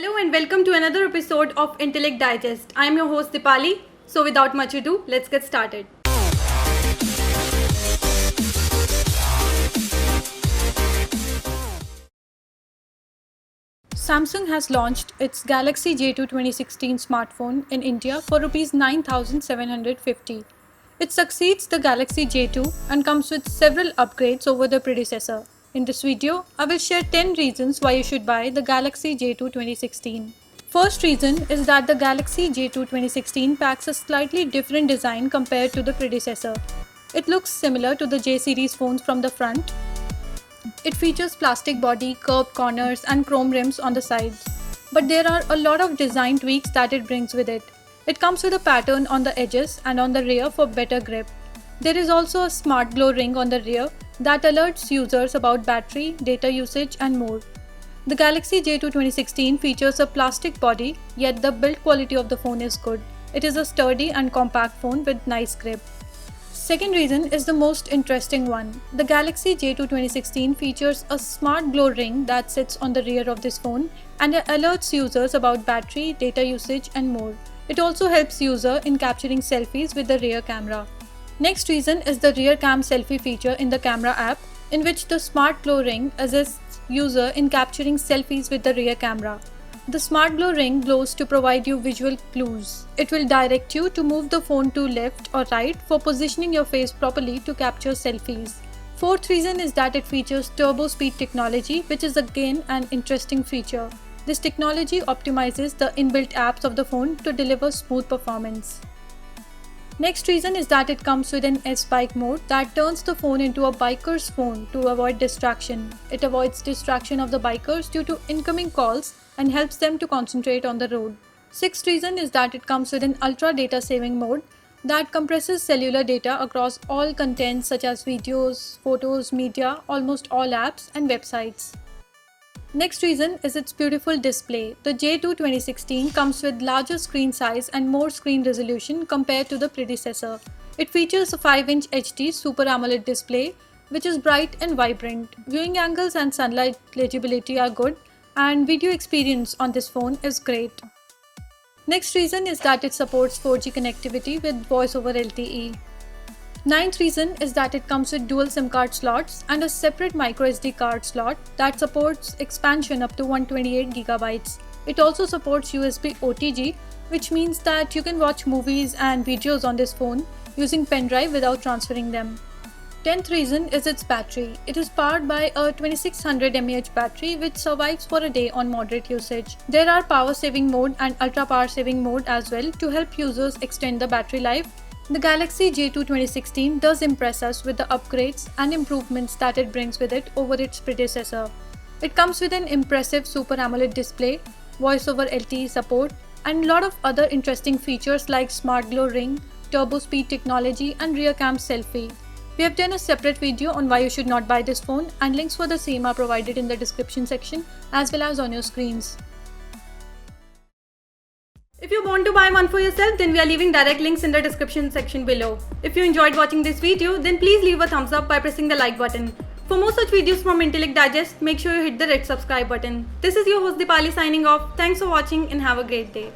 Hello and welcome to another episode of Intellect Digest. I am your host Dipali. So without much ado, let's get started. Samsung has launched its Galaxy J2 2016 smartphone in India for Rs 9,750. It succeeds the Galaxy J2 and comes with several upgrades over the predecessor. In this video, I will share 10 reasons why you should buy the Galaxy J2 2016. First reason is that the Galaxy J2 2016 packs a slightly different design compared to the predecessor. It looks similar to the J series phones from the front. It features plastic body, curved corners and chrome rims on the sides. But there are a lot of design tweaks that it brings with it. It comes with a pattern on the edges and on the rear for better grip. There is also a smart glow ring on the rear that alerts users about battery, data usage and more. The Galaxy J2 2016 features a plastic body, yet the build quality of the phone is good. It is a sturdy and compact phone with nice grip. Second reason is the most interesting one. The Galaxy J2 2016 features a smart glow ring that sits on the rear of this phone and it alerts users about battery, data usage and more. It also helps user in capturing selfies with the rear camera. Next reason is the rear cam selfie feature in the camera app, in which the smart glow ring assists user in capturing selfies with the rear camera. The smart glow ring glows to provide you visual clues. It will direct you to move the phone to left or right for positioning your face properly to capture selfies. Fourth reason is that it features turbo speed technology, which is again an interesting feature. This technology optimizes the inbuilt apps of the phone to deliver smooth performance. Next reason is that it comes with an S-Bike mode that turns the phone into a biker's phone to avoid distraction. It avoids distraction of the bikers due to incoming calls and helps them to concentrate on the road. Sixth reason is that it comes with an ultra data saving mode that compresses cellular data across all contents such as videos, photos, media, almost all apps and websites. Next reason is its beautiful display. The J2 2016 comes with larger screen size and more screen resolution compared to the predecessor. It features a 5-inch HD Super AMOLED display which is bright and vibrant. Viewing angles and sunlight legibility are good and video experience on this phone is great. Next reason is that it supports 4G connectivity with voice over LTE. Ninth reason is that it comes with dual SIM card slots and a separate microSD card slot that supports expansion up to 128GB. It also supports USB OTG, which means that you can watch movies and videos on this phone using pen drive without transferring them. 10th reason is its battery. It is powered by a 2600 mAh battery which survives for a day on moderate usage. There are power saving mode and ultra power saving mode as well to help users extend the battery life. The Galaxy J2 2016 does impress us with the upgrades and improvements that it brings with it over its predecessor. It comes with an impressive Super AMOLED display, voice over LTE support, and a lot of other interesting features like smart glow ring, turbo speed technology, and rear cam selfie. We have done a separate video on why you should not buy this phone, and links for the same are provided in the description section as well as on your screens. If you want to buy one for yourself, then we are leaving direct links in the description section below. If you enjoyed watching this video, then please leave a thumbs up by pressing the like button. For more such videos from Intellect Digest, make sure you hit the red subscribe button. This is your host Dipali signing off. Thanks for watching and have a great day.